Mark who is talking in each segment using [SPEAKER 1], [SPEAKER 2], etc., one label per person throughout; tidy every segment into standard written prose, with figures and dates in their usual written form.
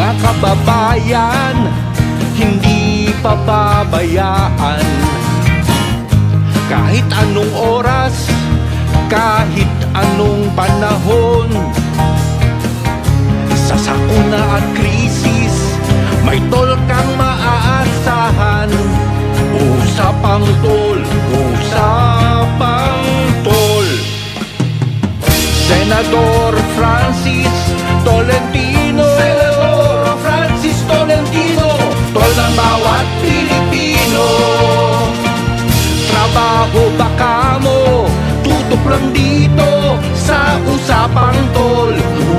[SPEAKER 1] Mga kababayan, hindi pababayaan. Kahit anong oras, kahit anong panahon, sa sakuna at krisis, may tol kang maaasahan. Usapang tol, usapang tol. Senador Francis Tolentino, Senador Francis Tolentino, tol ng bawat Pilipino. Trabaho baka mo, tutok lang dito sa Usapang Tol.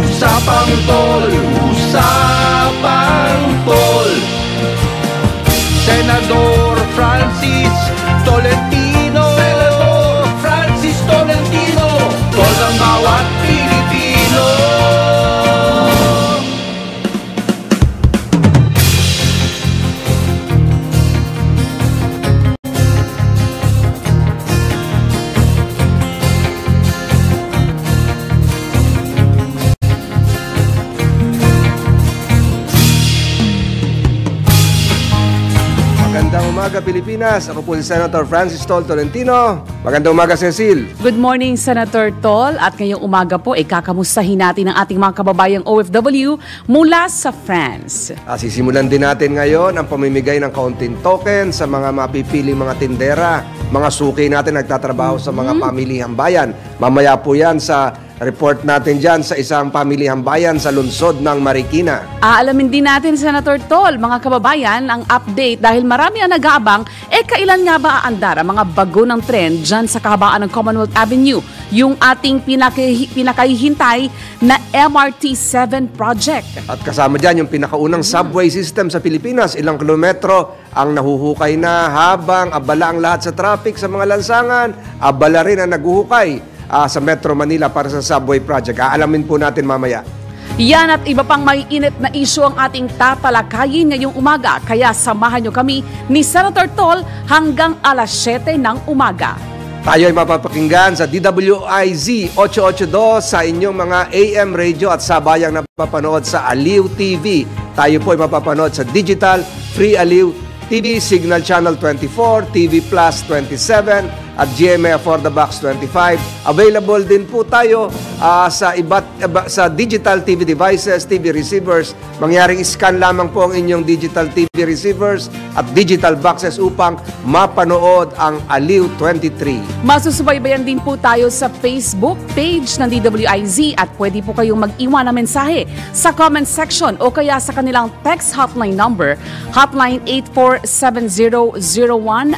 [SPEAKER 1] Usapang Tol, Usapang Tol. Senador Francis Tolentino, Senador Francis Tolentino, tol ng bawat Pilipino.
[SPEAKER 2] Magandang umaga Pilipinas, ako po si Senator Francis Tol Tolentino. Magandang umaga Cecil.
[SPEAKER 3] Good morning Senator Tol, at ngayong umaga po kakamustahin natin ang ating mga kababayang OFW mula sa France.
[SPEAKER 2] Sisimulan din natin ngayon ang pamimigay ng kaunting token sa mga mapipiling mga tindera, mga suki natin nagtatrabaho sa mga pamilihang bayan. Mamaya po yan sa report natin dyan sa isang pamilihang bayan sa lungsod ng Marikina.
[SPEAKER 3] Aalamin din natin, Senator Tol, mga kababayan, ang update dahil marami ang nag-aabang, kailan nga ba aandar ang mga bago ng tren dyan sa kahabaan ng Commonwealth Avenue, yung ating pinakahihintay na MRT-7 project. At
[SPEAKER 2] kasama dyan yung pinakaunang subway system sa Pilipinas, ilang kilometro ang nahuhukay na habang abala ang lahat sa traffic sa mga lansangan, abala rin ang naguhukay sa Metro Manila para sa subway project. Aalamin po natin mamaya.
[SPEAKER 3] Yan at iba pang may init na isyu ang ating tatalakayin ngayong umaga. Kaya samahan nyo kami ni Senator Tol hanggang alas 7 ng umaga.
[SPEAKER 2] Tayo ay mapapakinggan sa DWIZ 882 sa inyong mga AM radio at sabayang napapanood sa Aliw TV. Tayo po ay mapapanood sa Digital Free Aliw TV, Signal Channel 24, TV Plus 27, at GMA For the Box 25. Available din po tayo sa digital TV devices, TV receivers. Mangyaring scan lamang po ang inyong digital TV receivers at digital boxes upang mapanood ang Aliw 23.
[SPEAKER 3] Masusubaybayan din po tayo sa Facebook page ng DWIZ at pwede po kayong mag-iwan ng mensahe sa comment section o kaya sa kanilang text hotline number, hotline 847001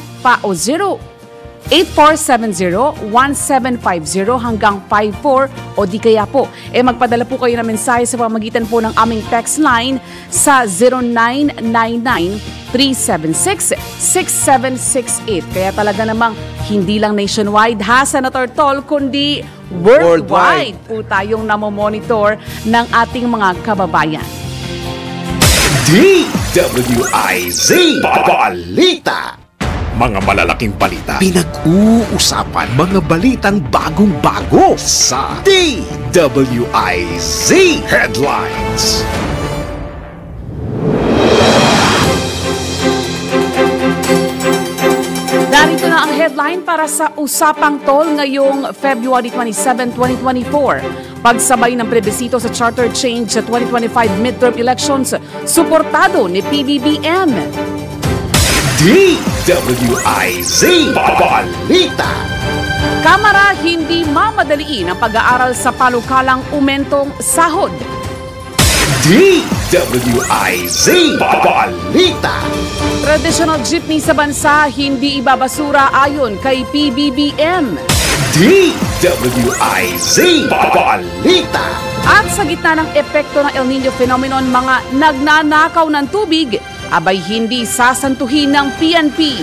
[SPEAKER 3] 8470-1750 hanggang 54 o di kaya po, magpadala po kayo ng mensahe sa pamamagitan po ng aming text line sa 0999-376-6768. Kaya talaga namang hindi lang nationwide ha, Senator Tol, kundi worldwide po tayong namomonitor ng ating mga kababayan.
[SPEAKER 4] DWIZ Balita. Mga malalaking balita, pinag-uusapan, mga balitang bagong-bago sa DWIZ Headlines.
[SPEAKER 3] Narito na ang headline para sa Usapang Tol ngayong February 27, 2024. Pagsabay ng plebisito sa charter change sa 2025 midterm elections, suportado ni PBBM.
[SPEAKER 4] DWIZ Balita.
[SPEAKER 3] Kamara, hindi mamadaliin ang pag-aaral sa panukalang umentong sahod.
[SPEAKER 4] DWIZ Balita.
[SPEAKER 3] Traditional jeepney sa bansa, hindi ibabasura ayon kay PBBM.
[SPEAKER 4] DWIZ Balita.
[SPEAKER 3] At sa gitna ng epekto ng El Nino phenomenon, mga nagnanakaw ng tubig, abay hindi sasantuhin ng PNP.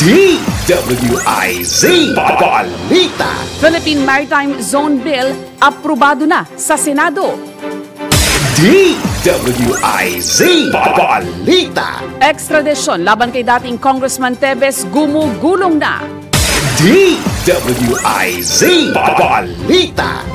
[SPEAKER 4] DWIZ Balita.
[SPEAKER 3] Philippine Maritime Zone Bill, aprobado na sa Senado.
[SPEAKER 4] DWIZ Balita.
[SPEAKER 3] Extradition laban kay dating Congressman Teves gumugulong na.
[SPEAKER 4] DWIZ Balita.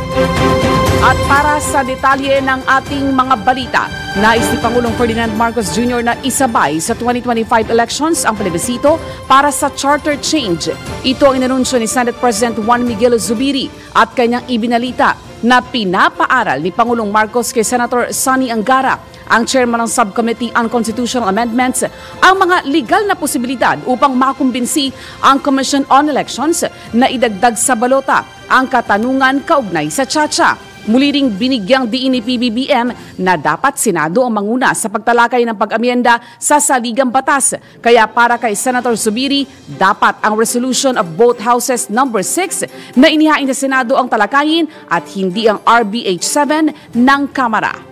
[SPEAKER 3] At para sa detalye ng ating mga balita, nais ni Pangulong Ferdinand Marcos Jr. na isabay sa 2025 elections ang plebisito para sa charter change. Ito ang inanunsyo ni Senate President Juan Miguel Zubiri at kanyang ibinalita na pinapaaral ni Pangulong Marcos kay Senator Sonny Angara, ang chairman ng Subcommittee on Constitutional Amendments, ang mga legal na posibilidad upang makumbinsi ang Commission on Elections na idagdag sa balota ang katanungan kaugnay sa Chacha. Muli ring binigyang diin ni PBBM na dapat Senado ang manguna sa pagtalakay ng pag-amyenda sa saligang batas. Kaya para kay Senator Zubiri, dapat ang resolution of both houses number 6 na inihain sa Senado ang talakayin at hindi ang RBH 7 ng Kamara.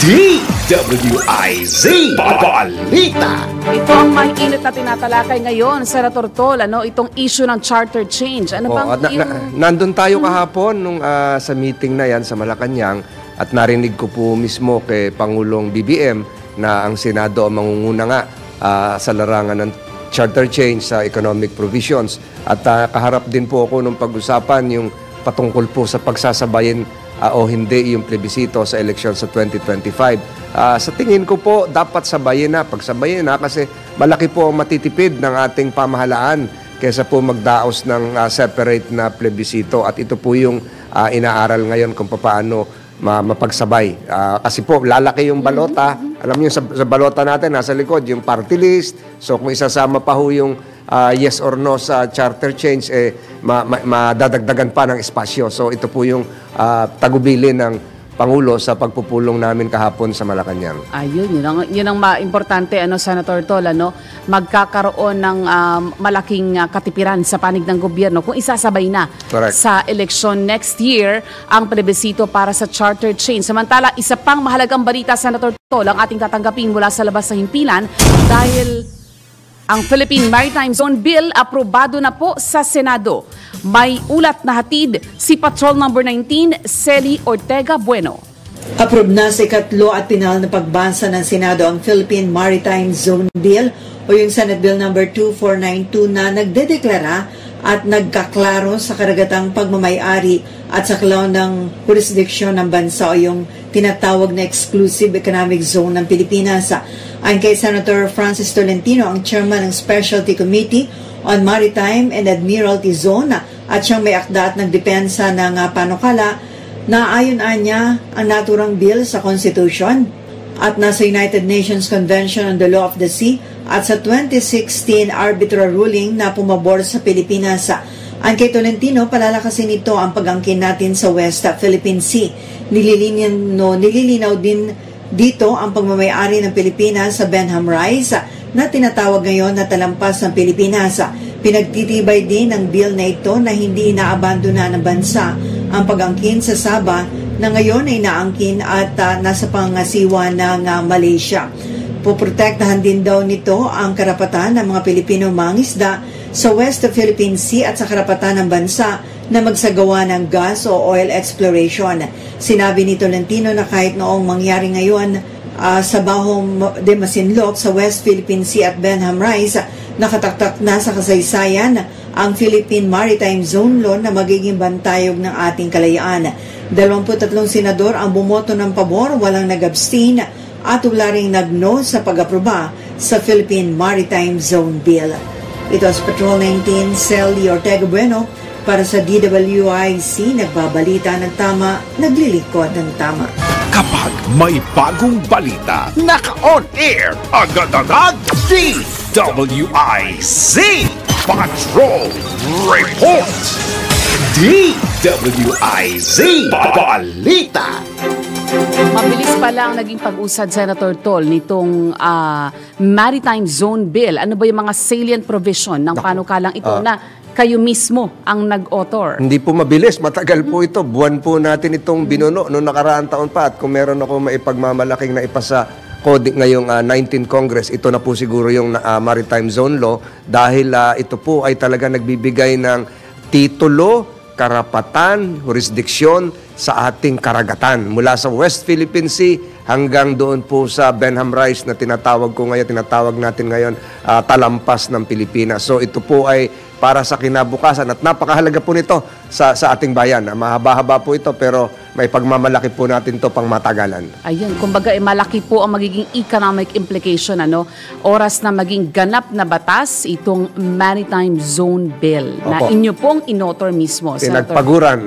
[SPEAKER 4] DWIZ Balita.
[SPEAKER 3] Ito ang mainit na tinatalakay ngayon, Senator Tol, itong issue ng charter change. Ano bang
[SPEAKER 2] nandun tayo kahapon nung sa meeting na yan sa Malacanang at narinig ko po mismo kay Pangulong BBM na ang Senado ang mangunguna nga sa larangan ng charter change sa economic provisions. At kaharap din po ako nung pag-usapan yung patungkol po sa pagsasabayin o hindi yung plebisito sa eleksyon sa 2025. Sa tingin ko po, dapat sabayin na. Pagsabayin na kasi malaki po ang matitipid ng ating pamahalaan kaysa po magdaos ng separate na plebisito. At ito po yung inaaral ngayon kung paano mapagsabay. Kasi po, lalaki yung balota. Alam niyo, sa balota natin, nasa likod, yung party list. So kung isasama pa ho yung yes or no sa charter change, madadagdagan pa ng espasyo. So ito po yung tagubilin ng Pangulo sa pagpupulong namin kahapon sa Malacanang.
[SPEAKER 3] Ayun, yun ang importante, Senator Tol, magkakaroon ng malaking katipiran sa panig ng gobyerno kung isasabay na sa eleksyon next year ang plebisito para sa charter change. Samantala, isa pang mahalagang balita, Senator Tol, ang ating tatanggapin mula sa labas ng himpilan dahil ang Philippine Maritime Zone Bill aprobado na po sa Senado. May ulat na hatid si Patrol Number 19, Celi Ortega Bueno.
[SPEAKER 5] Approve na sa ikatlo at pinal na pagbasa ng Senado ang Philippine Maritime Zone Bill o yung Senate Bill Number 2492 na nagdedeklara at nagkaklaro sa karagatang pagmamayari at saklaw ng jurisdiksyon ng bansa o yung tinatawag na Exclusive Economic Zone ng Pilipinas. Ayon kay Senator Francis Tolentino, ang chairman ng Specialty Committee on Maritime and Admiralty Zone at siyang may akda at nagdepensa ng panukala na ayon-an niya ang naturang bill sa Constitution at nasa United Nations Convention on the Law of the Sea at sa 2016 arbitral ruling na pumabor sa Pilipinas. Ang kay Tolentino, palalakasin nito ang pag-angkin natin sa West Philippine Sea. Nililinaw din dito ang pagmamayari ng Pilipinas sa Benham Rise na tinatawag ngayon na talampas ng Pilipinas. Pinagtitibay din ng bill na ito na hindi inaabandona ng bansa ang pag-angkin sa Sabah na ngayon ay naangkin at nasa pangasiwa ng Malaysia. Poprotektahan din daw nito ang karapatan ng mga Pilipino mangisda sa West Philippine Sea at sa karapatan ng bansa na magsagawa ng gas o oil exploration. Sinabi ni Tolentino na kahit noong mangyari ngayon sa Bahong de Masinloc sa West Philippine Sea at Benham Rise, nakataktak na sa kasaysayan ang Philippine Maritime Zone Law na magiging bantayog ng ating kalayaan. 23 senador ang bumoto ng pabor, walang nag-abstain at wala ring nag-no sa pag-aproba sa Philippine Maritime Zone Bill. Ito as Patrol 19, Celi Ortega Bueno para sa DWIC, nagbabalita ng tama, naglilingkod ng tama.
[SPEAKER 4] Kapag may bagong balita, naka-on air, agad-agad, DWIZ Patrol Report. DWIZ Balita.
[SPEAKER 3] Mabilis pa lang naging pag-usad, Senator Tol, nitong Maritime Zone Bill. Ano ba yung mga salient provision ng panukalang ito na kayo mismo ang nag-author?
[SPEAKER 2] Hindi po mabilis, matagal po ito. Buwan po natin itong binuno noong nakaraang taon pa. At kung meron ako maipagmamalaking na ipasa code ngayong 19th Congress, ito na po siguro yung Maritime Zone Law dahil ito po ay talaga nagbibigay ng titulo, karapatan, jurisdiksyon sa ating karagatan mula sa West Philippine Sea hanggang doon po sa Benham Rise na tinatawag natin ngayon talampas ng Pilipinas. So ito po ay para sa kinabukasan at napakahalaga po nito sa ating bayan. Mahaba-haba po ito pero may pagmamalaki po natin to pang matagalan.
[SPEAKER 3] Ayun, kumbaga malaki po ang magiging economic implication, oras na maging ganap na batas itong Maritime Zone Bill na
[SPEAKER 2] Opo.
[SPEAKER 3] inyo pong inotor mismo, Senator.
[SPEAKER 2] Tinagpaguran.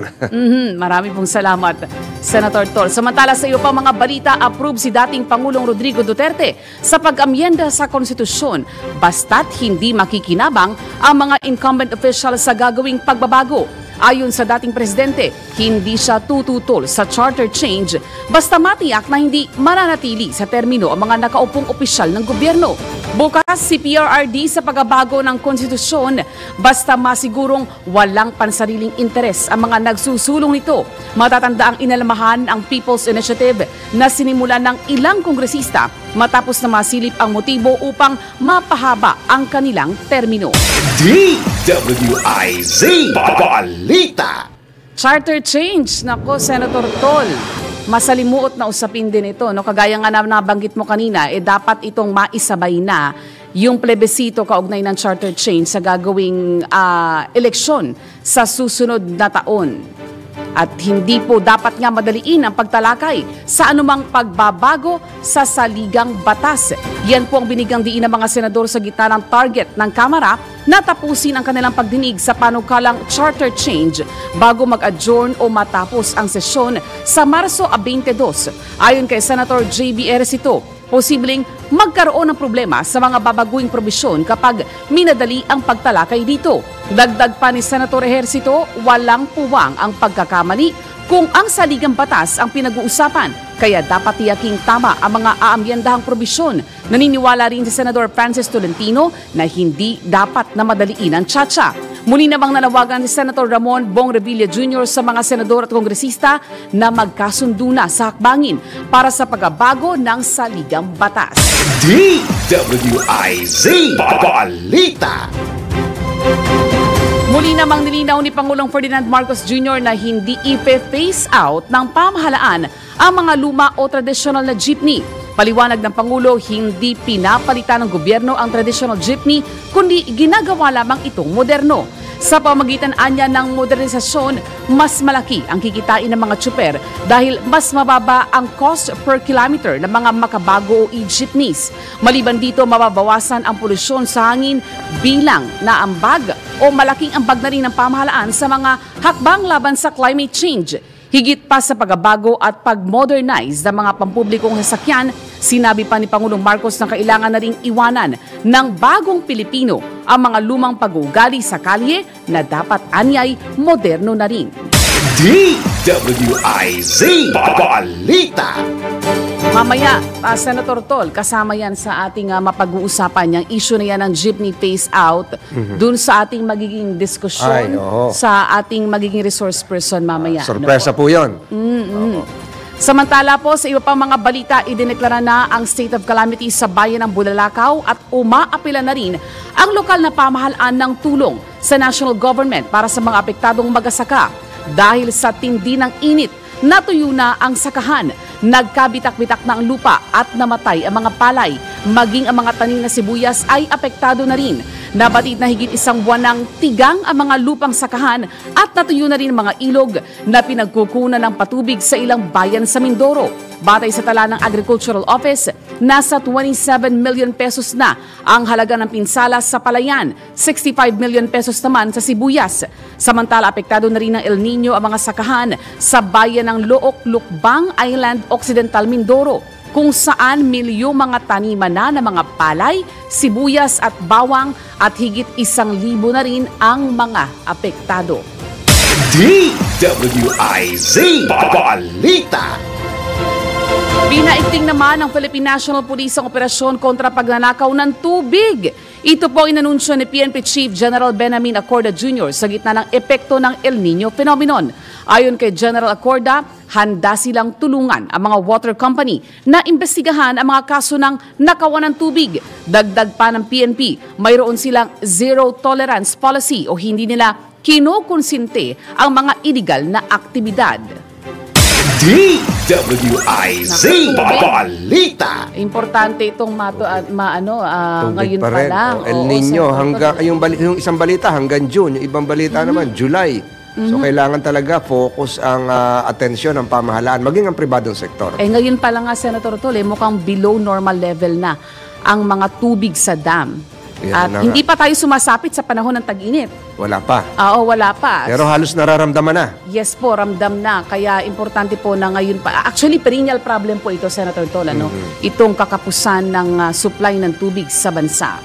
[SPEAKER 3] Marami pong salamat, Senator Tol. Samantala sa iyo pa mga balita, approve si dating Pangulong Rodrigo Duterte sa pag-amyenda sa konstitusyon basta't hindi makikinabang ang mga incumbent officials sa gagawing pagbabago. Ayon sa dating presidente, hindi siya tututol sa charter change basta matiyak na hindi mananatili sa termino ang mga nakaupong opisyal ng gobyerno. Bukas si PRRD sa pagbabago ng konstitusyon basta masigurong walang pansariling interes ang mga nagsusulong nito. Matatanda ang inalamahan ang People's Initiative na sinimulan ng ilang kongresista matapos na masilip ang motibo upang mapahaba ang kanilang termino.
[SPEAKER 4] DWIZ Balita.
[SPEAKER 3] Charter change, nako Senator Tol. Masalimuot na usapin din ito, kagaya nga na nabanggit mo kanina, dapat itong maisabay na yung plebisito kaugnay ng charter change sa gagawing eleksyon sa susunod na taon. At hindi po dapat nga madaliin ang pagtalakay sa anumang pagbabago sa saligang batas. Yan po ang binigang diin ng mga senador sa gitna ng target ng Kamara na tapusin ang kanilang pagdinig sa panukalang charter change bago mag-adjourn o matapos ang sesyon sa Marso 22. Ayon kay Senator J.B. Ejercito, posibleng magkaroon ng problema sa mga babaguing probisyon kapag minadali ang pagtalakay dito. Dagdag pa ni Senator Ejercito, walang puwang ang pagkakamali kung ang saligang batas ang pinag-uusapan, kaya dapat tiyaking tama ang mga aamyendahang probisyon. Naniniwala rin si Senador Francis Tolentino na hindi dapat na madaliin ang tsatsya. Muli namang nanawagan si Senator Ramon Bong Revilla Jr. sa mga senador at kongresista na magkasundo na sa hakbangin para sa pagbabago ng saligang batas.
[SPEAKER 4] DWIZ Balita.
[SPEAKER 3] Muli namang nilinaw ni Pangulong Ferdinand Marcos Jr. na hindi ipe-phase out ng pamahalaan ang mga luma o tradisyonal na jeepney. Paliwanag ng Pangulo, hindi pinapalitan ng gobyerno ang traditional jeepney, kundi ginagawa lamang itong moderno. Sa pamagitan anya ng modernisasyon, mas malaki ang kikitain ng mga tsuper dahil mas mababa ang cost per kilometer ng mga makabago o e-jeepneys. Maliban dito, mababawasan ang polusyon sa hangin bilang na ambag o malaking ambag na rin ng pamahalaan sa mga hakbang laban sa climate change. Higit pa sa pagbabago at pag-modernize ng mga pampublikong sasakyan, sinabi pa ni Pangulong Marcos na kailangan na ring iwanan ng bagong Pilipino ang mga lumang pag-uugali sa kalye na dapat anyay moderno na rin.
[SPEAKER 4] DWIZ Balita.
[SPEAKER 3] Mamaya, Senator Tol, kasama yan sa ating mapag-uusapan, yung issue na yan ng jeepney phase out, dun sa ating magiging diskusyon, sa ating magiging resource person mamaya.
[SPEAKER 2] Sorpresa po yun.
[SPEAKER 3] Samantala po, sa iba pang mga balita, idineklara na ang state of calamity sa bayan ng Bulalakaw at umaapila na rin ang lokal na pamahalaan ng tulong sa national government para sa mga apektadong magasaka. Dahil sa tindi ng init, natuyo na ang sakahan, nagkabitak-bitak na ang lupa at namatay ang mga palay. Maging ang mga tanim na sibuyas ay apektado na rin. Nabatid na higit isang buwan ng tigang ang mga lupang sakahan at natuyo na rin ang mga ilog na pinagkukunan ng patubig sa ilang bayan sa Mindoro. Batay sa tala ng Agricultural Office, nasa 27 million pesos na ang halaga ng pinsala sa palayan, 65 million pesos naman sa sibuyas. Samantala, apektado na rin ng El Nino ang mga sakahan sa bayan ng Look, Lukbang Island, Occidental Mindoro, kung saan milyong mga taniman na ng mga palay, sibuyas at bawang at higit 1,000 na rin ang mga apektado.
[SPEAKER 4] DWIZ Balita.
[SPEAKER 3] Pinaigting naman ng Philippine National Police ang operasyon kontra pagnanakaw ng tubig. Ito po inanunsyo ni PNP Chief General Benjamin Acorda Jr. sa gitna ng epekto ng El Nino phenomenon. Ayon kay General Acorda, handa silang tulungan ang mga water company na imbestigahan ang mga kaso ng nakawan ng tubig. Dagdag pa ng PNP, mayroon silang zero tolerance policy o hindi nila kinukonsinte ang mga illegal na aktibidad.
[SPEAKER 4] DWIZ Balita.
[SPEAKER 3] Importante itong ngayon pa lang.
[SPEAKER 2] El Nino, hanggang yung isang balita hanggang June, yung ibang balita naman July. So kailangan talaga focus ang atensyon ng pamahalaan, maging ang pribadong sektor.
[SPEAKER 3] Ngayon pa lang nga, Senator Tol, mukhang below normal level na ang mga tubig sa dam.
[SPEAKER 2] Yan
[SPEAKER 3] At
[SPEAKER 2] na
[SPEAKER 3] hindi
[SPEAKER 2] nga.
[SPEAKER 3] pa tayo sumasapit sa panahon ng tag-init.
[SPEAKER 2] Wala pa.
[SPEAKER 3] Oo, wala pa.
[SPEAKER 2] Pero halos nararamdaman na.
[SPEAKER 3] Yes po, ramdam na. Kaya importante po na ngayon pa. Actually, perennial problem po ito, Senator Tol. Itong kakapusan ng supply ng tubig sa bansa.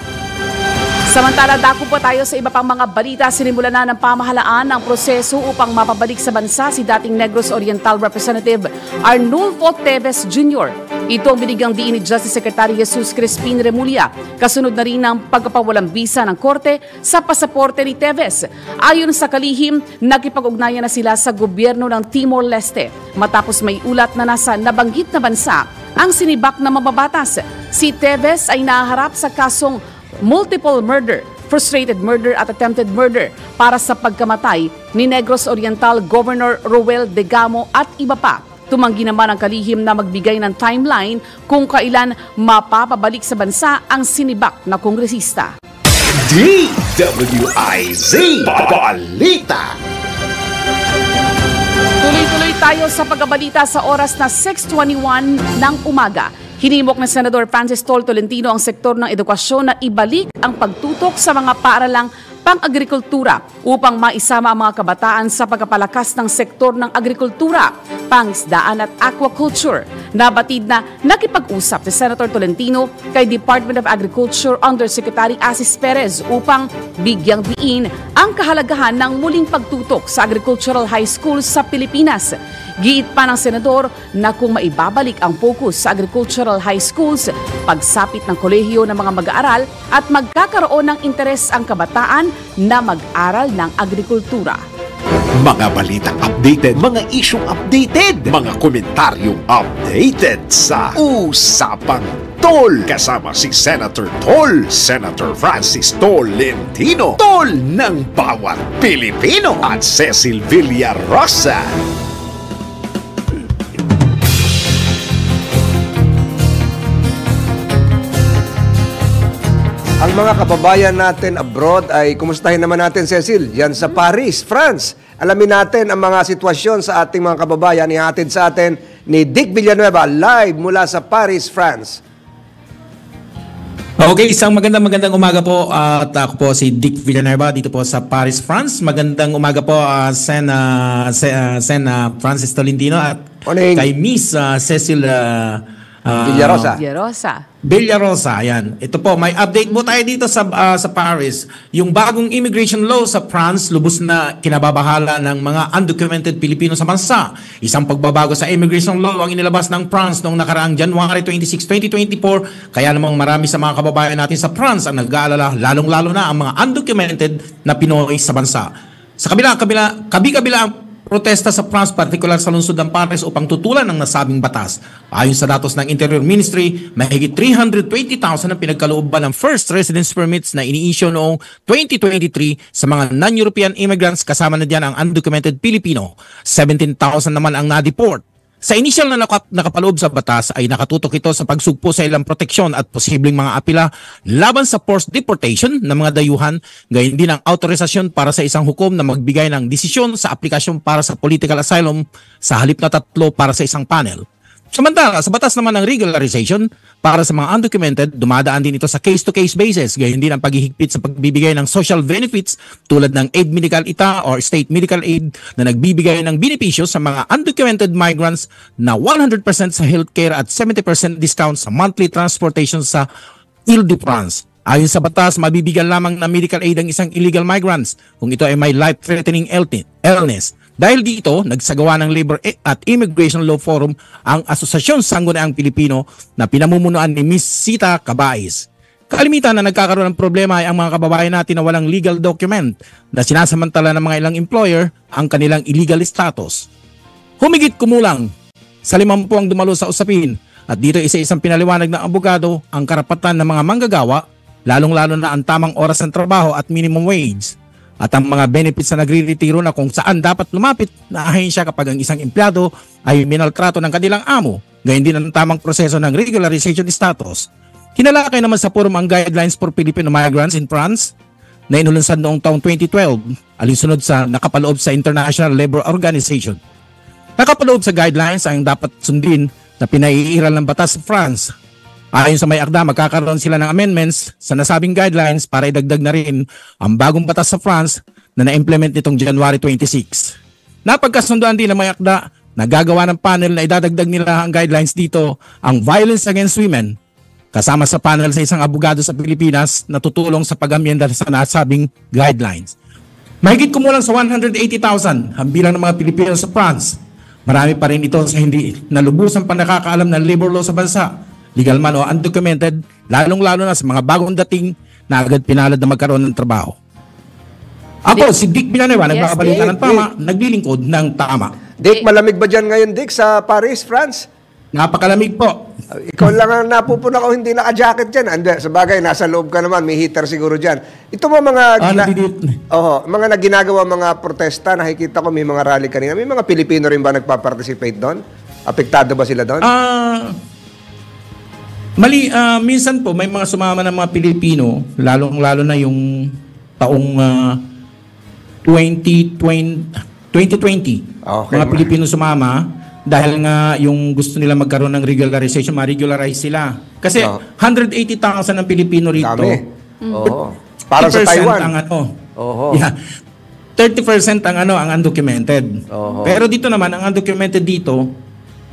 [SPEAKER 3] Samantala, dako po tayo sa iba pang mga balita. Sinimulan na ng pamahalaan ang proseso upang mapabalik sa bansa si dating Negros Oriental Representative Arnulfo Teves Jr. Ito ang binigyang diin ni Justice Secretary Jesus Crispin Remulla. Kasunod na rin ng pagpapawalang bisa ng korte sa pasaporte ni Teves. Ayon sa kalihim, nakipag-ugnayan na sila sa gobyerno ng Timor-Leste matapos may ulat na nasa nabanggit na bansa ang sinibak na mababatas. Si Teves ay naharap sa kasong multiple murder, frustrated murder at attempted murder para sa pagkamatay ni Negros Oriental Governor Roel Degamo at iba pa. Tumanggi naman ang kalihim na magbigay ng timeline kung kailan mapapabalik sa bansa ang sinibak na kongresista.
[SPEAKER 4] DWIZ Balita.
[SPEAKER 3] Tuloy-tuloy tayo sa pagbabalita sa oras na 6:21 ng umaga. Hinimok ng Senador Francis Tol Tolentino ang sektor ng edukasyon na ibalik ang pagtutok sa mga paaralang pang-agrikultura upang maisama ang mga kabataan sa pagpapalakas ng sektor ng agrikultura, pangisdaan at aquaculture. Nabatid na nakipag-usap si Senator Tolentino kay Department of Agriculture Undersecretary Asis Perez upang bigyang diin ang kahalagahan ng muling pagtutok sa agricultural high schools sa Pilipinas. Giit pa ng senador na kung maibabalik ang focus sa agricultural high schools, pagsapit ng kolehiyo ng mga mag-aaral at magkakaroon ng interes ang kabataan na mag-aral ng agrikultura.
[SPEAKER 4] Mga balitang updated, mga isyong updated, mga komentaryong updated sa Usapang Tol. Kasama si Senator Tol, Senator Francis Tolentino, Tol ng bawat Pilipino, at Cecil Villarosa.
[SPEAKER 2] Ang mga kababayan natin abroad ay kumustahin naman natin, Cecil, yan sa Paris, France. Alamin natin ang mga sitwasyon sa ating mga kababayan. Ihatid sa atin ni Dick Villanueva live mula sa Paris, France.
[SPEAKER 6] Okay, isang magandang umaga po at ako po si Dick Villanueva dito po sa Paris, France. Magandang umaga po Sen Francis Tolentino at
[SPEAKER 2] Morning.
[SPEAKER 6] kay Miss Cecil
[SPEAKER 2] Villarosa.
[SPEAKER 6] Ayan. Ito po, may update po tayo dito sa Paris. Yung bagong immigration law sa France, lubos na kinababahala ng mga undocumented Pilipino sa bansa. Isang pagbabago sa immigration law ang inilabas ng France noong nakaraang January 26, 2024. Kaya namang marami sa mga kababayan natin sa France ang nag-aalala, lalong-lalo na ang mga undocumented na Pinoy sa bansa. Sa kabila ang protesta sa France, partikular sa lungsod ng Paris upang tutulan ng nasabing batas. Ayon sa datos ng Interior Ministry, mahigit 320,000 ang pinagkalooban ng first residence permits na ini-issue noong 2023 sa mga non-European immigrants, kasama na diyan ang undocumented Pilipino. 17,000 naman ang na-deport. Sa inisyal na nakapaloob sa batas ay nakatutok ito sa pagsugpo sa ilang proteksyon at posibleng mga apila laban sa forced deportation ng mga dayuhan, gayon din ang autorisasyon para sa isang hukom na magbigay ng desisyon sa aplikasyon para sa political asylum sa halip na 3 para sa isang panel. Samantala, sa batas naman ng regularization, para sa mga undocumented, dumadaan din ito sa case-to-case basis, gayon din ang paghihigpit sa pagbibigay ng social benefits tulad ng aid medical ita or state medical aid na nagbibigay ng benepisyo sa mga undocumented migrants na 100% sa healthcare at 70% discount sa monthly transportation sa Ile-de-France. Ayon sa batas, mabibigyan lamang ng medical aid ang isang illegal migrants kung ito ay may life-threatening illness. Dahil dito, nagsagawa ng Labor at Immigration Law Forum ang Asosasyon Sangguniang Pilipino na pinamumunuan ni Ms. Sita Cabais. Kalimitan na nagkakaroon ng problema ay ang mga kababayan natin na walang legal document na sinasamantala ng mga ilang employer ang kanilang illegal status. Humigit kumulang sa 50 ang dumalo sa usapin at dito isa-isang pinaliwanag ng abogado ang karapatan ng mga manggagawa, lalong-lalo na ang tamang oras ng trabaho at minimum wage. At ang mga benefits na nagre-retiro na kung saan dapat lumapit na ahensya kapag ang isang empleyado ay minaltrato ng kanilang amo. Gayon din ang tamang proseso ng regularization status. Hinalakay naman sa forum ang guidelines for Filipino migrants in France na inulunsad noong taong 2012, alinsunod sa nakapaloob sa International Labour Organization. Nakapaloob sa guidelines ang dapat sundin na pinaiiral ng batas sa France. Ayon sa may akda, magkakaroon sila ng amendments sa nasabing guidelines para idagdag na rin ang bagong batas sa France na na-implement nitong January 26. Napagkasunduan din ng may akda na gagawa ng panel na idadagdag nila ang guidelines dito ang violence against women, kasama sa panel sa isang abogado sa Pilipinas na tutulong sa pag-amyenda sa nasabing guidelines. Mahigit kumulang sa 180,000 ang bilang ng mga Pilipino sa France. Marami pa rin ito sa hindi nalubusang pa nakakaalam ng labor law sa bansa, legal man o undocumented, lalong-lalo na sa mga bagong dating na agad pinalad na magkaroon ng trabaho. Ako, si Dick Villanueva, nagbabalita ng tama, naglilingkod ng tama.
[SPEAKER 2] Dick, malamig ba dyan ngayon, Dick, sa Paris, France?
[SPEAKER 6] Napakalamig po.
[SPEAKER 2] Ikaw lang ang napupuna ko hindi naka-jacket dyan. Ande, sa bagay, nasa loob ka naman, may heater siguro dyan. Ito mo mga mga ginagawa mga protesta, nakikita ko may mga rally kanina. May mga Pilipino rin ba nagpa-participate doon? Apektado ba sila doon?
[SPEAKER 6] Minsan po may mga sumama ng mga Pilipino, lalo na yung taong 2020.
[SPEAKER 2] Okay,
[SPEAKER 6] mga Pilipino sumama dahil nga yung gusto nila magkaroon ng regularization, ma-regularize sila. Kasi 180,000 ang Pilipino rito.
[SPEAKER 2] Dami. Para sa Taiwan.
[SPEAKER 6] Ang yeah, 30% ang undocumented. Pero dito naman, ang undocumented dito,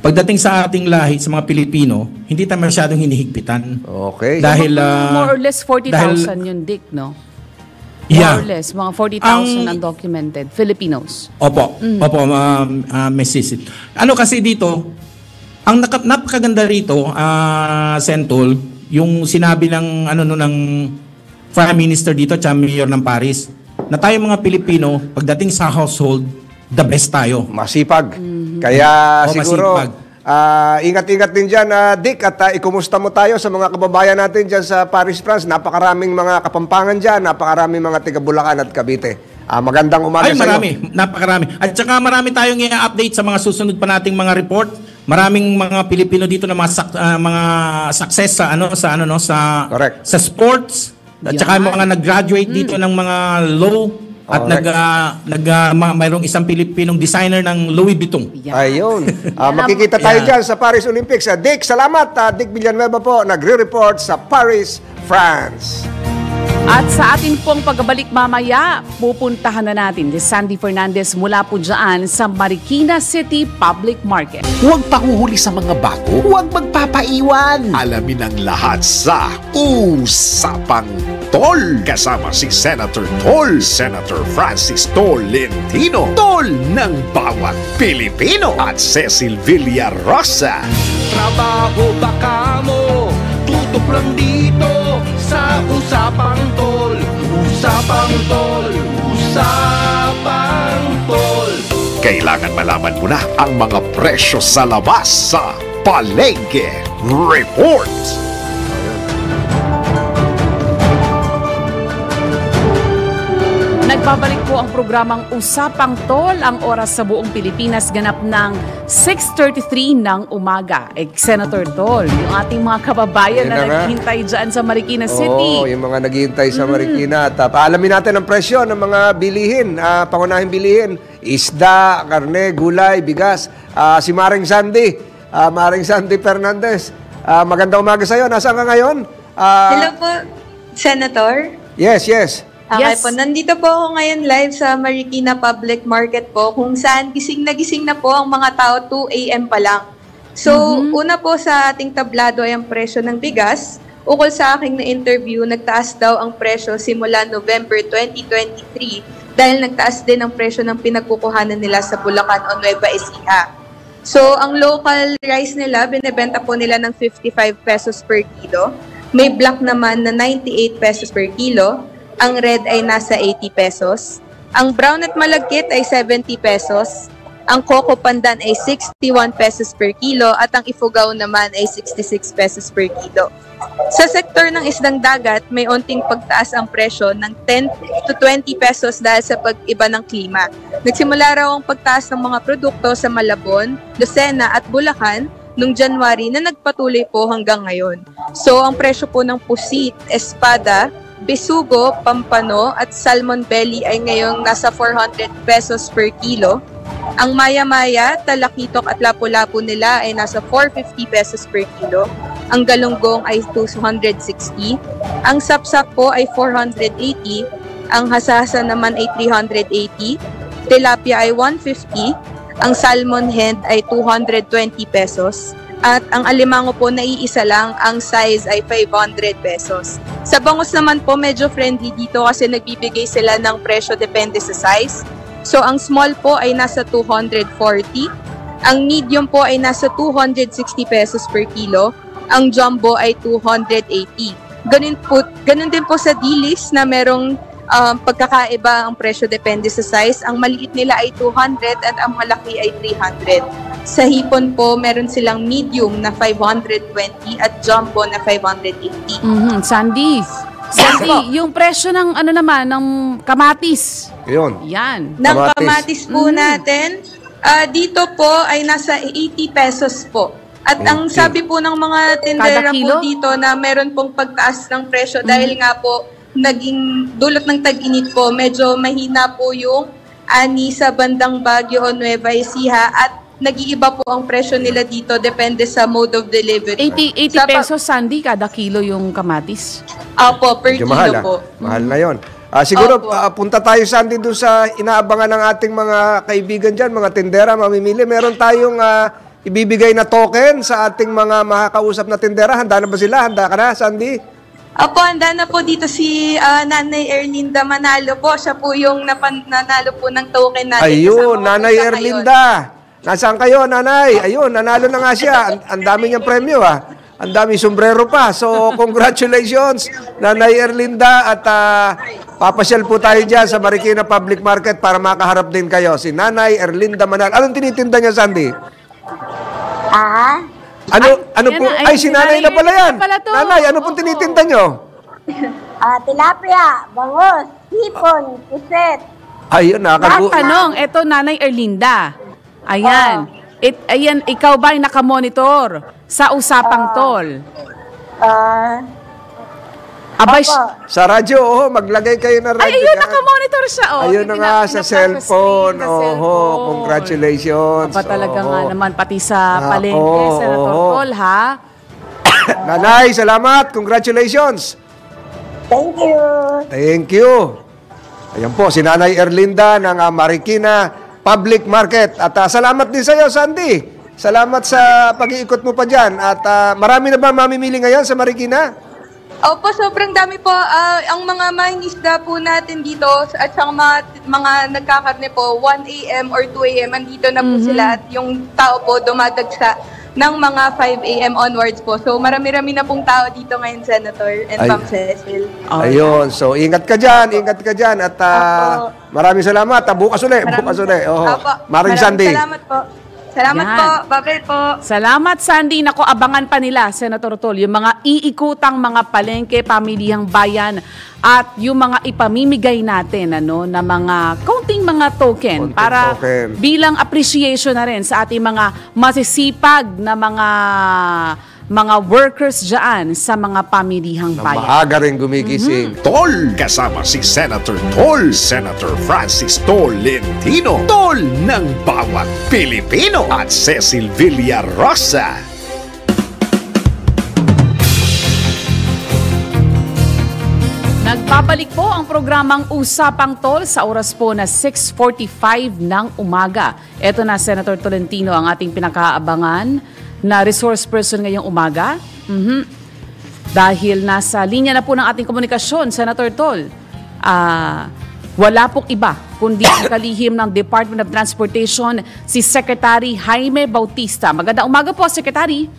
[SPEAKER 6] pagdating sa ating lahi, sa mga Pilipino, hindi tayo masyadong hinihigpitan.
[SPEAKER 2] Okay.
[SPEAKER 6] Dahil,
[SPEAKER 3] more or less 40,000 yun, Dick, no?
[SPEAKER 6] Yeah.
[SPEAKER 3] More or less, mga 40,000 undocumented Filipinos.
[SPEAKER 6] Opo, may sisit. Ano kasi dito, ang napakaganda rito, Sentol, yung sinabi ng ng Prime Minister dito, tsaka Mayor ng Paris, na tayo mga Pilipino, pagdating sa household, the best tayo.
[SPEAKER 2] Masipag. Kaya siguro,
[SPEAKER 6] masipag.
[SPEAKER 2] Ingat-ingat din dyan, Dick, at ikumusta mo tayo sa mga kababayan natin dyan sa Paris, France. Napakaraming mga Kapampangan dyan, napakaraming mga tiga Bulacan at Cavite. Magandang umaga sa iyo.
[SPEAKER 6] Napakarami. At saka marami tayong i-update sa mga susunod pa nating mga report. Maraming mga Pilipino dito na mga success sa sa sports. At saka mga nag-graduate dito ng mga law. At mayroong isang Pilipinong designer ng Louis Vuitton.
[SPEAKER 2] Ayun. Makikita tayo dyan sa Paris Olympics. Dick, salamat. Dick Villanueva po, nagre-report sa Paris, France.
[SPEAKER 3] At sa atin pong pagbabalik mamaya, pupuntahan na natin si Sandy Fernandez mula po dyan sa Marikina City Public Market.
[SPEAKER 4] Huwag pahuhuli sa mga bago, huwag magpapaiwan. Alamin ang lahat sa Usapang Tol. Kasama si Senator Tol, Senator Francis Tolentino, Tol ng bawat Pilipino, at Cecil Villarosa.
[SPEAKER 1] Trabaho ba kamo? Tutok lang dito sa Usapang Tol. Usapang Tol, Usapang Tol.
[SPEAKER 4] Kailangan malaman mo na ang mga presyo sa labas sa Palengke Report.
[SPEAKER 3] Nagbabalik po ang programang Usapang Tol. Ang oras sa buong Pilipinas ganap ng 6:33 ng umaga. Senator Tol, yung ating mga kababayan na naghihintay dyan sa Marikina City.
[SPEAKER 2] Yung mga naghihintay sa Marikina. Paalamin natin ang presyo ng mga bilihin, pangunahing bilihin. Isda, karne, gulay, bigas. Si Maring Sandy, Maring Sandy Fernandez. Magandang umaga sa iyo. Nasaan ka ngayon?
[SPEAKER 7] Hello po, Senator.
[SPEAKER 2] Yes.
[SPEAKER 7] Okay po, nandito po ako ngayon live sa Marikina Public Market po, kung saan gising na po ang mga tao 2 a.m. pa lang. So, una po sa ating tablado ay ang presyo ng bigas. Ukol sa aking na-interview, nagtaas daw ang presyo simula November 2023 dahil nagtaas din ang presyo ng pinagkukuhanan nila sa Bulacan o Nueva Ecija. So, ang local rice nila, binibenta po nila ng 55 pesos per kilo. May black naman na 98 pesos per kilo. Ang red ay nasa 80 pesos. Ang brown at malagkit ay 70 pesos. Ang coco pandan ay 61 pesos per kilo at ang ifugao naman ay 66 pesos per kilo. Sa sektor ng isdang dagat, may onting pagtaas ang presyo ng 10 to 20 pesos dahil sa pag-iba ng klima. Nagsimula raw ang pagtaas ng mga produkto sa Malabon, Lucena at Bulacan noong January na nagpatuloy po hanggang ngayon. So, ang presyo po ng pusit, espada, Bisugo, Pampano at Salmon Belly ay ngayong nasa 400 pesos per kilo. Ang maya-maya, talakitok at lapu-lapu nila ay nasa 450 pesos per kilo. Ang galunggong ay 260. Ang sapsap po ay 480. Ang hasasa naman ay 380. Tilapia ay 150. Ang salmon head ay 220 pesos. At ang alimango po na iisa lang, ang size ay 500 pesos. Sa bangus naman po, medyo friendly dito kasi nagbibigay sila ng presyo depende sa size. So, ang small po ay nasa 240. Ang medium po ay nasa 260 pesos per kilo. Ang jumbo ay 280. Ganun din po sa dilis na merong pagkakaiba ang presyo depende sa size. Ang maliit nila ay 200 at ang malaki ay 300. Sa hipon po, meron silang medium na 520 at jumbo na 580.
[SPEAKER 3] Sandy, yung presyo ng ano naman, ng kamatis.
[SPEAKER 2] Yun.
[SPEAKER 3] Yan.
[SPEAKER 7] Ng kamatis po natin, dito po ay nasa 80 pesos po. At ang sabi po ng mga tindera po dito na meron pong pagtaas ng presyo dahil nga po naging dulot ng tag-init po, medyo mahina po yung ani sa bandang Baguio o Nueva Ecija at nag-iiba po ang presyo nila dito depende sa mode of delivery.
[SPEAKER 3] 80 pesos, Sandy, kada kilo yung kamatis.
[SPEAKER 7] Opo, per kilo
[SPEAKER 2] mahal,
[SPEAKER 7] po.
[SPEAKER 2] Mahal na yon. Siguro, punta tayo, Sandy, doon sa inaabangan ng ating mga kaibigan dyan, mga tindera, mamimili. Meron tayong ibibigay na token sa ating mga makakausap na tindera. Handa na ba sila? Handa ka na, Sandy?
[SPEAKER 7] Opo, handa na po dito si Nanay Erlinda Manalo po. Siya po yung nanalo po ng token natin.
[SPEAKER 2] Ayun, Nanay Erlinda. Nasaan kayo, Nanay? Ayun, nanalo na nga siya. Ang dami niyang premyo, Ang dami sombrero pa. So, congratulations, Nanay Erlinda. At papasyal po tayo dyan sa Marikina Public Market para makaharap din kayo. Si Nanay Erlinda Manal. Anong tinitinda niya, Sandy? Ano po? Ay, si Nanay na pala yan. Nanay, ano pong tinitinda niyo?
[SPEAKER 8] Tilapia, bangus, hipon, puset.
[SPEAKER 2] Ayun,
[SPEAKER 3] Tanong, eto Nanay Erlinda. Ayan. Ayan, ikaw ba ay nakamonitor sa Usapang Tol? Abay,
[SPEAKER 2] sa radyo, maglagay kayo ng radyo.
[SPEAKER 3] Ay, ayun, nakamonitor siya.
[SPEAKER 2] Ayun na nga, sa cellphone. Congratulations.
[SPEAKER 3] Talaga nga naman, pati sa palengke, Senator Tol, ha?
[SPEAKER 2] Nanay, salamat. Congratulations.
[SPEAKER 8] Thank you.
[SPEAKER 2] Thank you. Ayan po, si Nanay Erlinda ng Marikina Public Market. At salamat din sa iyo, Sandy. Salamat sa pag-iikot mo pa dyan. At marami na ba mamimili ngayon sa Marikina?
[SPEAKER 7] Opo, sobrang dami po. Ang mga mangingisda po natin dito at sa mga nagkakarne po, 1 a.m. or 2 a.m. andito na po sila at yung tao po dumadagsa ng mga 5 a.m. onwards po. So marami-rami na pong tao dito ngayon, Senator and Ma'am Cecil.
[SPEAKER 2] Ayun. So ingat ka dyan. At maraming salamat. Bukas ulit. Maring Sandy.
[SPEAKER 7] Salamat po. Salamat po. Bye-bye po.
[SPEAKER 3] Salamat, Sandy. Naku, abangan pa nila, Senator Tol, yung mga iikutang mga palengke, pamilihang bayan, at yung mga ipamimigay natin na mga kaunting mga token para bilang appreciation na rin sa ating mga masisipag na mga workers dyan sa mga pamilihang bayan.
[SPEAKER 2] Maaga rin gumigising.
[SPEAKER 4] Tol, kasama si Senator Tol, Senator Francis Tolentino, Tol ng bawat Pilipino, at Cecil Villarosa.
[SPEAKER 3] Nagbabalik po ang programang Usapang Tol sa oras po na 6:45 ng umaga. Ito na, Senator Tolentino, ang ating pinakaabangan na resource person ngayong umaga. Dahil nasa linya na po ng ating komunikasyon, Senator Tol, wala pong iba kundi ang kalihim ng Department of Transportation, si Secretary Jaime Bautista. Magandang umaga po, Secretary.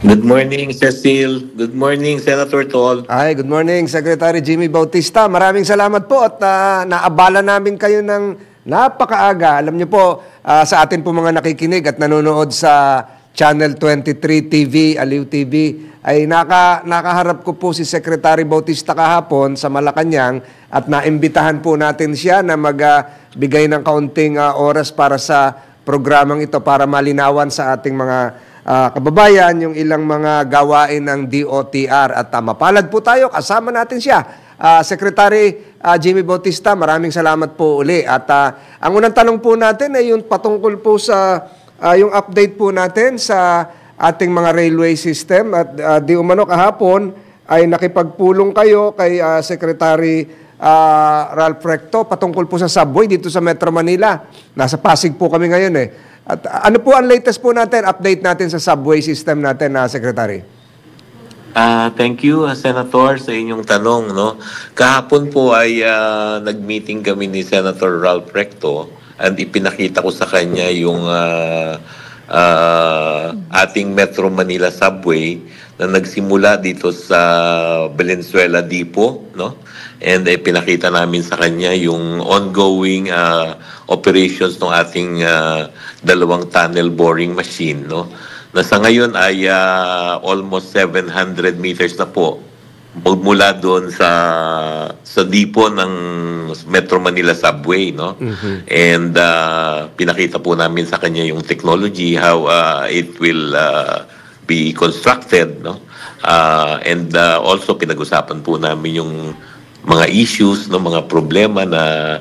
[SPEAKER 9] Good morning, Cecil. Good morning, Senator Tol.
[SPEAKER 2] Ay, good morning, Secretary Jimmy Bautista. Maraming salamat po at naabala namin kayo ng napakaaga. Alam niyo po, sa atin po mga nakikinig at nanonood sa Channel 23 TV, Aliw TV, ay nakaharap ko po si Secretary Bautista kahapon sa Malacanang at naimbitahan po natin siya na magbigay ng kaunting oras para sa programang ito para malinawan sa ating mga kababayan yung ilang mga gawain ng DOTR. At mapalad po tayo, kasama natin siya. Secretary Jimmy Bautista, maraming salamat po uli. At ang unang tanong po natin ay yung patungkol po sa yung update po natin sa ating mga railway system. At di umano kahapon ay nakipagpulong kayo kay Secretary Ralph Recto patungkol po sa subway dito sa Metro Manila. Nasa Pasig po kami ngayon eh. At ano po ang latest po natin, update natin sa subway system natin, Secretary?
[SPEAKER 9] Thank you, Senator, sa inyong tanong. No? Kahapon po ay nag-meeting kami ni Senator Ralph Recto at ipinakita ko sa kanya yung ating Metro Manila subway na nagsimula dito sa Valenzuela Depot, no? And pinakita namin sa kanya yung ongoing operations ng ating dalawang tunnel boring machine, no? Na sa ngayon ay almost 700 meters na po mula doon sa depot ng Metro Manila subway, no? And pinakita po namin sa kanya yung technology, how it will be constructed, no? And also pinag-usapan po namin yung mga issues, no, mga problema na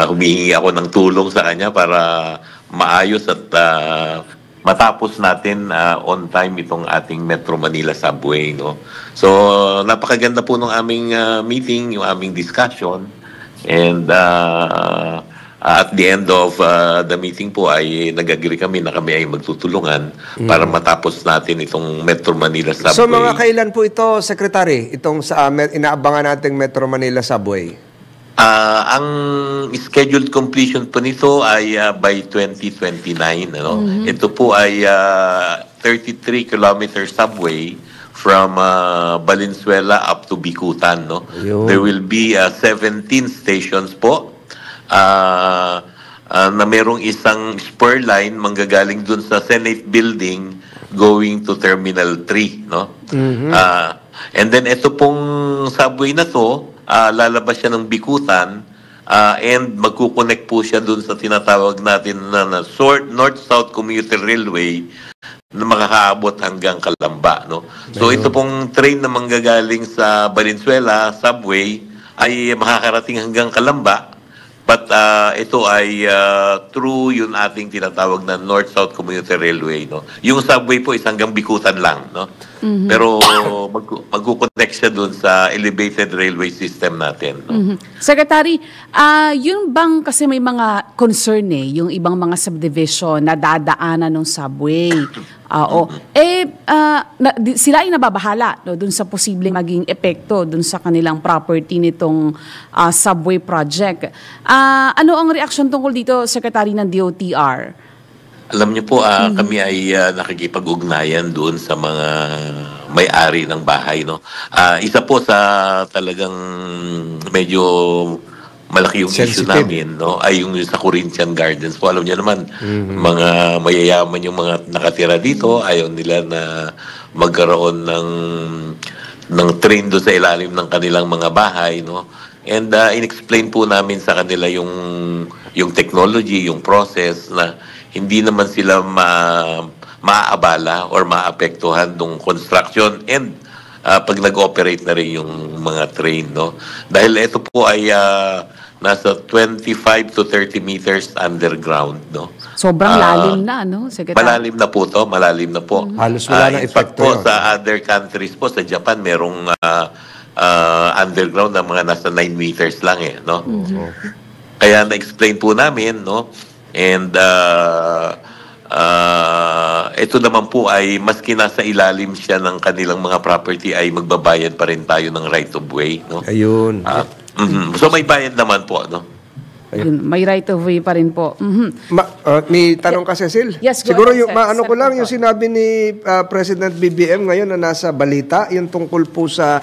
[SPEAKER 9] humihingi ako ng tulong sa kanya para maayos at matapos natin on time itong ating Metro Manila subway, no. So napakaganda po ng aming meeting, yung aming discussion, and at the end of the meeting po ay nag-agree kami na kami ay magtutulungan para matapos natin itong Metro Manila subway.
[SPEAKER 2] So mga kailan po ito, Secretary, itong inaabangan nating Metro Manila subway?
[SPEAKER 9] Ang scheduled completion po nito ay by 2029. Ano? Ito po ay 33 kilometer subway from Valenzuela up to Bicutan. No? There will be 17 stations po. Na merong isang spur line manggagaling dun sa Senate Building going to Terminal 3, no? And then ito pong subway na to, lalabas siya ng Bicutan and magkukonect po siya dun sa tinatawag natin na North-South Commuter Railway na makakaabot hanggang Calamba, no? So ito pong train na manggagaling sa Valenzuela subway ay makakarating hanggang Calamba. But ito ay through yung ating tinatawag na North-South Commuter Railway, no? Yung subway po is hanggang Bicutan lang, no? Pero magkukonect siya dun sa elevated railway system natin, no?
[SPEAKER 3] Secretary, yun bang kasi may mga concern yung ibang mga subdivision na dadaanan ng subway. Sila ay nababahala, no, dun sa posibleng maging epekto dun sa kanilang property nitong subway project. Ano ang reaksyon tungkol dito, Secretary ng DOTR?
[SPEAKER 9] Alam niyo po, kami ay nakikipag-ugnayan doon sa mga may-ari ng bahay, no? Isa po sa talagang medyo malaki yung issue namin, no, ay yung sa Corinthian Gardens po. Alam niyo naman, mga mayayaman yung mga nakatira dito, ayaw nila na magkaroon ng train doon sa ilalim ng kanilang mga bahay, no. And in-explain po namin sa kanila yung technology, yung process na hindi naman sila maaabala or maapektuhan ng construction and pag nag-operate na rin yung mga train, no. Dahil ito po ay nasa 25 to 30 meters underground, no.
[SPEAKER 3] Sobrang lalim na, no, Secretary?
[SPEAKER 9] Malalim na po to, malalim na po.
[SPEAKER 2] Halos wala na epekto
[SPEAKER 9] po sa other countries po, sa Japan merong underground na mga nasa 9 meters lang no. Kaya na-explain po namin, no. And ito naman po ay maski nasa ilalim siya ng kanilang mga property ay magbabayad pa rin tayo ng right of way, no.
[SPEAKER 2] Ayun.
[SPEAKER 9] So may bayad naman po, no.
[SPEAKER 3] Ayun, may right of way pa rin po.
[SPEAKER 2] May tanong ka, Cecil?
[SPEAKER 3] Yes, go
[SPEAKER 2] siguro
[SPEAKER 3] ahead,
[SPEAKER 2] yung ano ko lang
[SPEAKER 3] Sir.
[SPEAKER 2] yung sinabi ni President BBM ngayon na nasa balita, yung tungkol po sa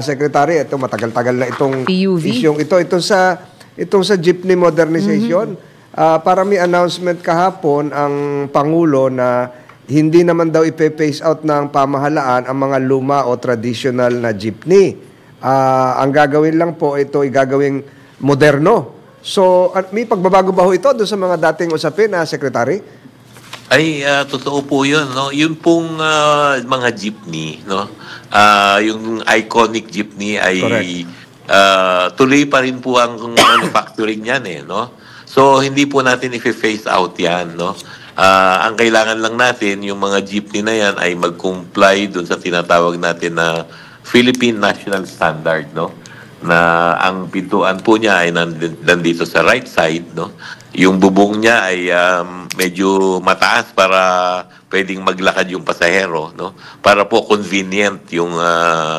[SPEAKER 2] Secretary, ito matagal-tagal na itong
[SPEAKER 3] PUV?
[SPEAKER 2] isyong itong sa jeepney modernization. Para may announcement kahapon ang Pangulo na hindi naman daw ipe-phase out ng pamahalaan ang mga luma o traditional na jeepney. Ang gagawin lang po ito ay gagawing moderno. So, may pagbabago ba ho ito doon sa mga dating usapin, Secretary?
[SPEAKER 9] Ay, totoo po 'yun, no? Yung pong mga jeepney, no? Yung iconic jeepney ay tuloy pa rin po ang manufacturing niyan no? So hindi po natin i-phase out 'yan, no? Ang kailangan lang natin yung mga jeepney na 'yan ay mag-comply dun sa tinatawag natin na Philippine National Standard, no? Na ang pintuan po niya ay nandito sa right side, no? Yung bubong niya ay medyo mataas para pwedeng maglakad yung pasahero, no? Para po convenient yung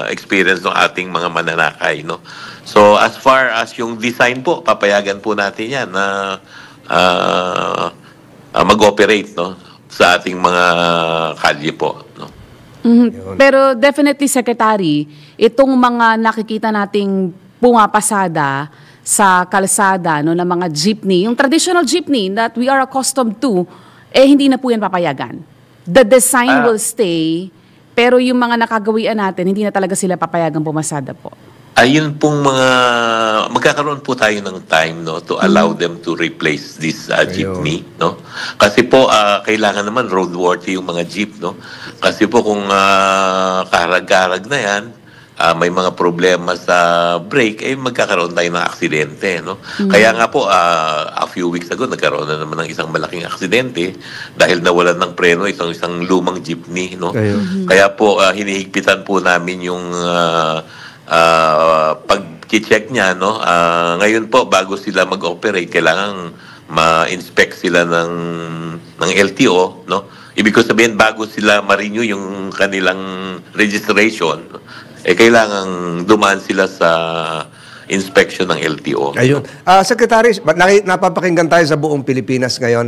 [SPEAKER 9] experience ng ating mga mananakay, no? So as far as yung design po, papayagan po natin 'yan na mag-operate, no, sa ating mga kalye po, no?
[SPEAKER 3] Pero definitely, Secretary, itong mga nakikita nating pumapasada sa kalsada, no, ng mga jeepney, yung traditional jeepney that we are accustomed to, hindi na po yan papayagan. The design will stay, pero yung mga nakagawian natin, hindi na talaga sila papayagan pumasada po.
[SPEAKER 9] Ayun pong magkakaroon po tayo ng time, no, to allow them to replace this jeepney, no? Kasi po kailangan naman roadworthy yung mga jeep, no? Kasi po kung karag-karag na yan, may mga problema sa brake, magkakaroon tayo ng aksidente, no? Kaya nga po a few weeks ago nagkaroon na naman ng isang malaking aksidente dahil nawalan ng preno isang lumang jeepney, no? Kaya po hinihigpitan po namin yung pag-check niya, no? Ngayon po bago sila mag-operate, kailangan ma-inspect sila ng LTO, no? Ibig ko sabihin bago sila ma-renew yung kanilang registration, kailangan dumaan sila sa inspection ng LTO.
[SPEAKER 2] Ayun. Secretary, napapakinggan tayo sa buong Pilipinas ngayon.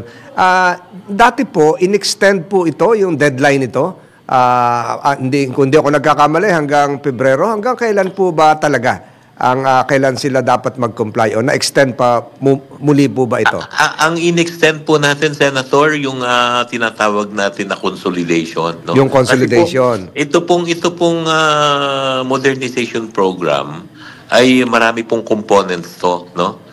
[SPEAKER 2] Dati po, in-extend po ito, yung deadline ito. Kundi ako nagkakamali, hanggang Pebrero. Hanggang kailan po ba talaga kailan sila dapat mag-comply? O na-extend pa muli po ba ito?
[SPEAKER 9] Ang in-extend po natin, Senator, yung tinatawag natin na consolidation, no?
[SPEAKER 2] Yung consolidation.
[SPEAKER 9] Ito pong modernization program ay marami pong components to, no?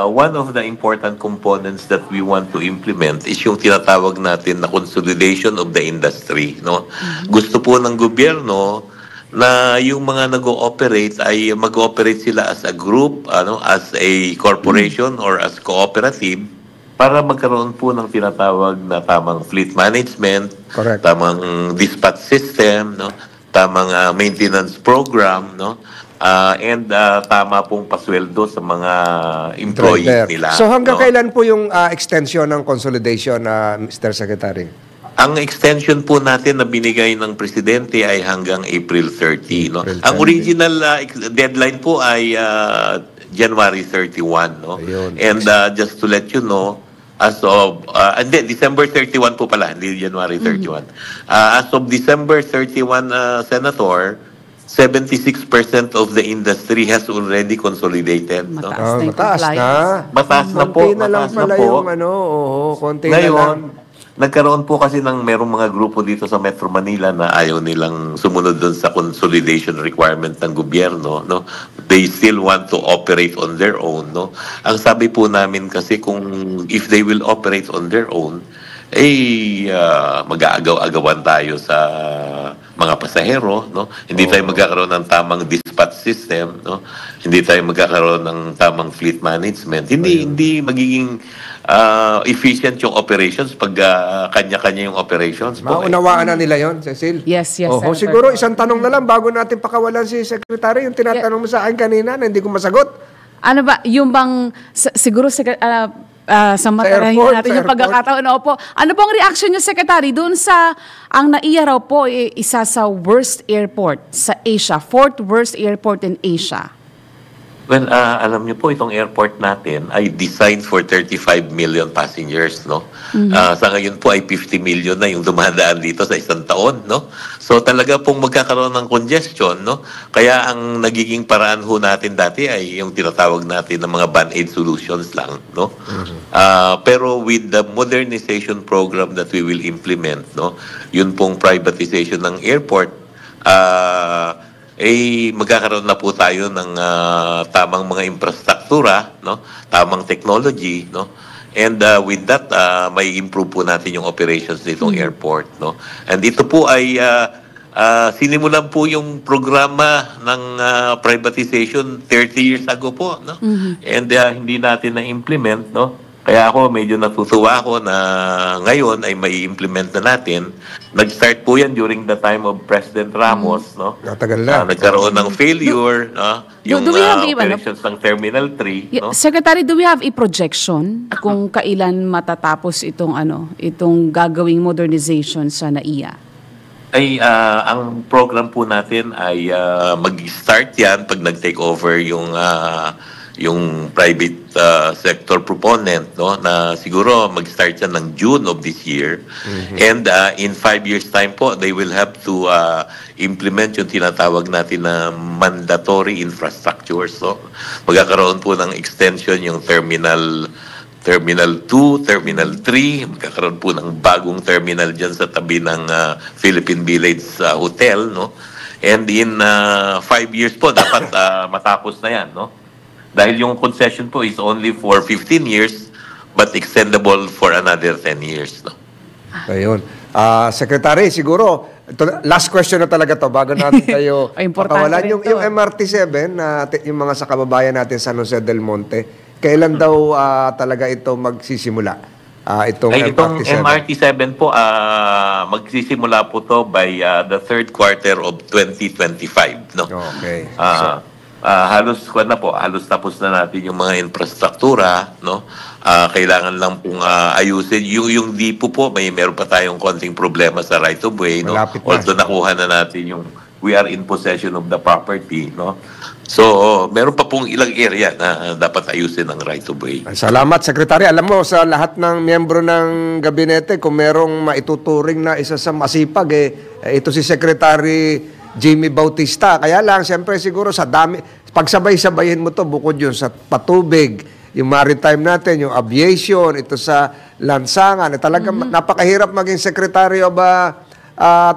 [SPEAKER 9] One of the important components that we want to implement is yung tinatawag natin na consolidation of the industry, no? Gusto po ng gobyerno na yung mga nag-ooperate ay mag-ooperate sila as a group, as a corporation or as cooperative para magkaroon po ng tinatawag na tamang fleet management, tamang dispatch system, no? Tamang maintenance program, no? And tama pong pasweldo sa mga employees nila.
[SPEAKER 2] So hanggang
[SPEAKER 9] no?
[SPEAKER 2] kailan po yung extension ng consolidation, Mr. Secretary?
[SPEAKER 9] Ang extension po natin na binigay ng Presidente ay hanggang April 30. No? Ang original deadline po ay January 31. No? Ayun. And just to let you know, as of, December 31 po pala, hindi January 31. As of December 31, Senator, 76% of the industry has already consolidated.
[SPEAKER 2] Mataas na.
[SPEAKER 9] Mataas na po.
[SPEAKER 2] Konti na lang pala yung konti na lang.
[SPEAKER 9] Nagkaroon po kasi ng merong mga grupo dito sa Metro Manila na ayaw nilang sumunod doon sa consolidation requirement ng gobyerno, no? They still want to operate on their own, no? Ang sabi po namin kasi kung if they will operate on their own, mag-aagaw-agawan tayo sa mga pasahero, no? Hindi tayo magkakaroon ng tamang dispatch system, no? Hindi tayo magkakaroon ng tamang fleet management. Hindi magiging efficient yung operations pag kanya-kanya yung operations.
[SPEAKER 2] Maunawaan na nila yon, Cecil?
[SPEAKER 3] Yes.
[SPEAKER 2] Siguro isang tanong na lang bago natin pakawalan si Secretary, yung tinatanong mo sa akin kanina na hindi ko masagot. Ano ba, yung bang, siguro sa matarahin natin yung pagkakataon. Opo. Ano pong reaction niyo, Secretary, doon sa, ang naiya raw po, isa sa worst airport sa Asia, fourth worst airport in Asia?
[SPEAKER 9] Well, alam niyo po, itong airport natin ay designed for 35 million passengers, no? Sa ngayon po ay 50 million na yung dumadaan dito sa isang taon, no? So talaga pong magkakaroon ng congestion, no? Kaya ang nagiging paraan ho natin dati ay yung tinatawag natin ng mga band-aid solutions lang, no? Pero with the modernization program that we will implement, no? Yun pong privatization ng airport, magkakaroon na po tayo ng tamang mga infrastruktura, no? Tamang technology, no? And with that, may improve po natin yung operations nitong airport, no? And ito po ay sinimulan po yung programa ng privatization 30 years ago po, no? And hindi natin na-implement, no? Kaya ako medyo natutuwa ako na ngayon ay may implement na natin. Nag-start po yan during the time of President Ramos, no?
[SPEAKER 2] Natagal na.
[SPEAKER 9] Nagkaroon ng failure, no? Yung
[SPEAKER 3] do we have
[SPEAKER 9] operations ng Terminal 3, no?
[SPEAKER 3] Secretary, do we have a projection kung kailan matatapos itong gagawing modernization sa NAIA?
[SPEAKER 9] Ay ang program po natin ay mag-start yan pag nag-take over yung private sector proponent, no, na siguro mag-start yan ng June of this year. And in 5 years time po, they will have to implement yung tinatawag natin na mandatory infrastructure. So magkakaroon po ng extension yung Terminal 2, Terminal 3, magkakaroon po ng bagong terminal dyan sa tabi ng Philippine Village Hotel, no? And in 5 years po, dapat matapos na yan, no? Dahil yung concession po is only for 15 years, but extendable for another 10 years, no?
[SPEAKER 2] Ayun. Secretary, siguro, last question na talaga to bago natin kayo pakawalan. Yung MRT-7, yung mga sa kababayan natin San Jose del Monte, kailan daw talaga ito magsisimula? Itong
[SPEAKER 9] MRT-7 po, magsisimula po to by the third quarter of 2025, no?
[SPEAKER 2] Okay.
[SPEAKER 9] Halos tapos na natin yung mga infrastruktura, no? Kailangan lang pong ayusin yung DIPO po, meron pa tayong konting problema sa right of way, no? Although nakuha na natin yung we are in possession of the property, no? So, meron pa pong ilang area na dapat ayusin ng right of way.
[SPEAKER 2] Salamat, Secretary. Alam mo, sa lahat ng miyembro ng gabinete, kung merong maituturing na isa sa masipag, ito si Secretary Jimmy Bautista. Kaya lang, siyempre siguro sa dami, pagsabay-sabayin mo to bukod yun sa patubig, yung maritime natin, yung aviation, ito sa lansangan. Talagang napakahirap maging Secretary of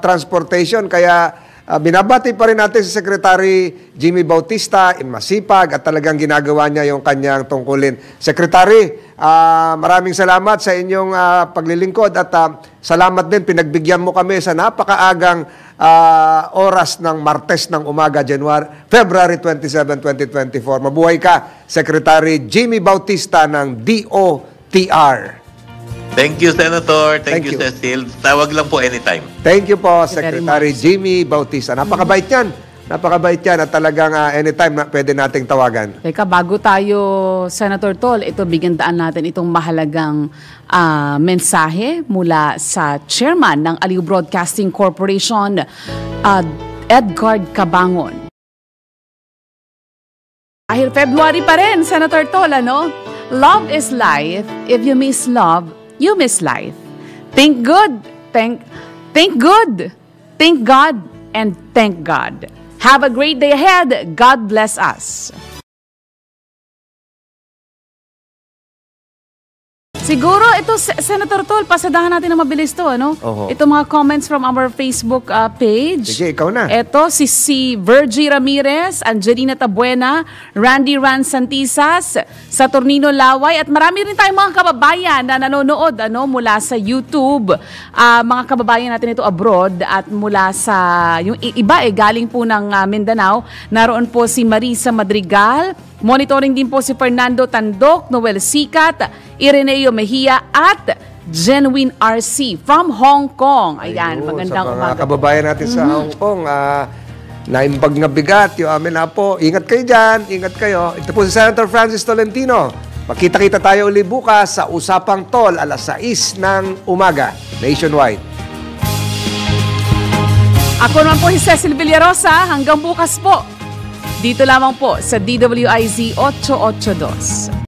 [SPEAKER 2] Transportation. Kaya binabati pa rin natin si Secretary Jimmy Bautista, masipag at talagang ginagawa niya yung kanyang tungkulin. Secretary, maraming salamat sa inyong paglilingkod at salamat din, pinagbigyan mo kami sa napakaagang oras ng Martes ng umaga, February 27, 2024. Mabuhay ka, Secretary Jimmy Bautista ng DOTR.
[SPEAKER 9] Thank you, Senator. Thank you, Cecil. Tawag lang po anytime.
[SPEAKER 2] Thank you po, Secretary Jimmy Bautista. Napakabait yan. Napakabait yan at talagang anytime na pwede nating tawagan.
[SPEAKER 3] Teka, bago tayo, Senator Tol, bigyan daan natin itong mahalagang mensahe mula sa Chairman ng Aliw Broadcasting Corporation, Edgard Cabangon. Dahil February pa rin, Senator Tol, Love is life. If you miss love, you miss life. Think good. Thank good. Thank God and thank God. Have a great day ahead. God bless us. Siguro ito, Senator Tol, pasadahan natin na mabilis to, Ito mga comments from our Facebook page.
[SPEAKER 2] Sige, ikaw na.
[SPEAKER 3] Ito, si Virgie Ramirez, Angelina Tabuena, Randy Ran Santisas, Saturnino Laway, at marami rin tayong mga kababayan na nanonood mula sa YouTube. Mga kababayan natin ito abroad at mula sa, yung iba galing po ng Mindanao. Naroon po si Marisa Madrigal, monitoring din po si Fernando Tandok, Noel Sikat, Ireneo Mejia at Genuine RC from Hong Kong. Ayan, magandang umaga.
[SPEAKER 2] Sa mga kababayan natin sa Hong Kong, naimbag na bigat yung amin na po. Ingat kayo dyan, ingat kayo. Ito po si Senator Francis Tolentino. Magkita-kita tayo ulit bukas sa Usapang Tol, alas 6 ng umaga, nationwide.
[SPEAKER 3] Ako naman po si Cecil Villarosa. Hanggang bukas po. Dito lamang po sa DWIZ 882.